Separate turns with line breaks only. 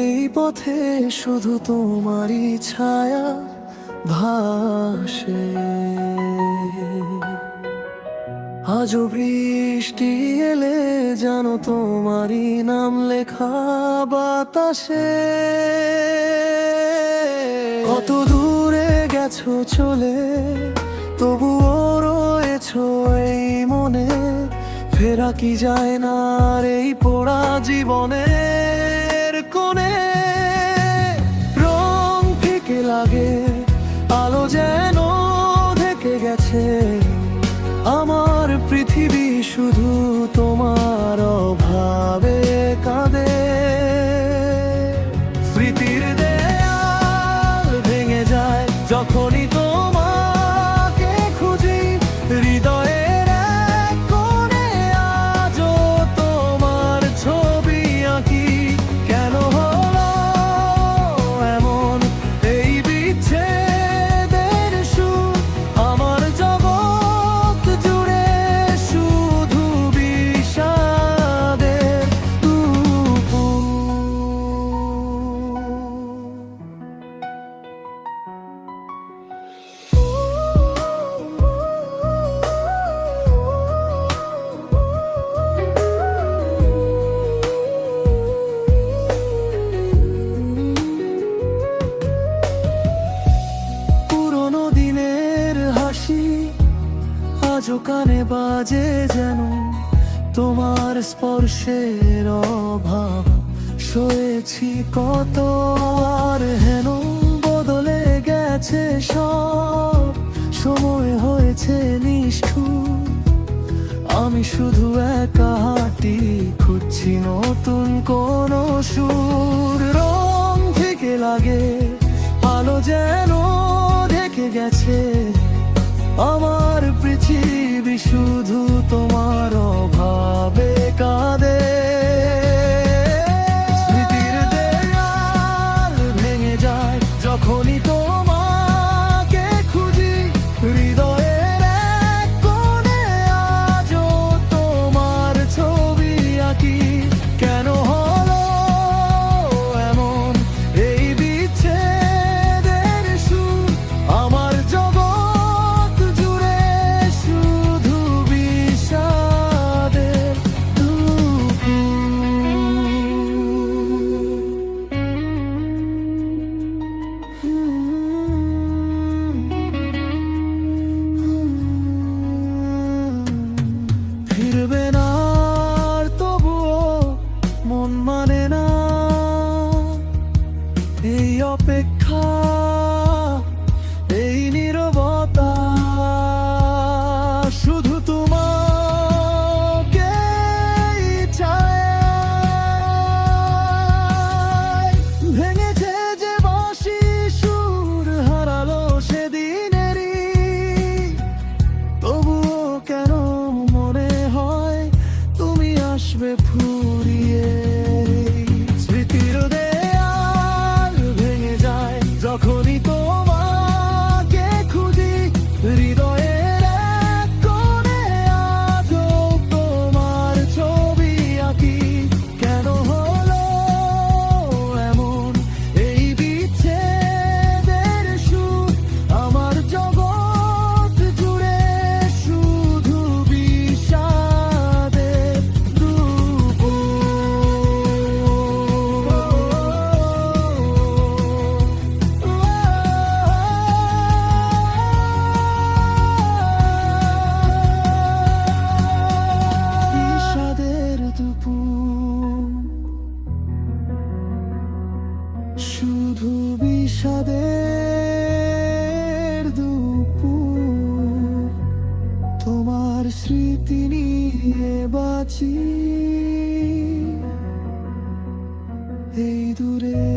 এই পথে শুধু তোমারই ছায়া ভাসে। আজও বৃষ্টি এলে জানো তোমারই নাম লেখা বাতাসে। কত দূরে গেছো চলে, তবুও রয়েছো এই মনে। ফেরা কি যায় না আর এই পোড়া জীবনের কোণে। রং ফিকে লাগে, আলো যেন ঢেকে গেছে। আমার পৃথিবী শুধু তোমার অভাবে কাঁদে। স্মৃতির দেয়াল ভেঙে যায় যখনই তোমাকে খুঁজি। হৃদয়ের এক কোণে আজও তোমার ছবি আঁকি। কেন হলো এমন এই বিচ্ছেদের সুর? আমার জগৎ জুড়ে শুধু বিষাদের দুপুর। পুরোনো দিনের হাসি আজও কানে বাজে যেন। তোমার স্পর্শের অভাব সয়েছি কত আর হেন। বদলে গেছে সব, সময় হয়েছে নিষ্ঠুর। আমি শুধু একা হাঁটি, খুঁজছি নতুন কোন সুর। রং থেকে লাগে, আলো যেন ঢেকে গেছে। আমার পৃথিবী শুধু তোমার অভাবে কাঁদে। স্মৃতির দেয়াল ভেঙে যায় যখনই তোমাকে খুঁজি। হৃদয়ের এক কোণে আজও তোমার ছবি আঁকি। কেন হলো এমন এই বিচ্ছেদের সুর? আমার জগৎ জুড়ে শুধু বিষাদের দুপুর। ফিরবে না আর তবুও মন মানে না এই অপেক্ষা, এই নীরবতা। শুধু তোমাকেই চাই। ভেঙেছে যে বাঁশি সুর, হারালো সেদিনেরই। তবুও কেন মনে হয় তুমি আসবে ফুরিয়ে। স্মৃতির দেয়াল ভেঙে যায় যখনই তোমাকে খুঁজি। হৃদয়ের এক কোণে আজও তোমার ছবি আঁকি। কেন হলো এমন এই বিচ্ছেদের সুর? আমার জগৎ জুড়ে শুধু বিষাদের দুপুর। বিষাদের দুপুর, শুধু বিষাদের দুপুর। তোমার স্মৃতি নিয়ে বাঁচি এই দূরে।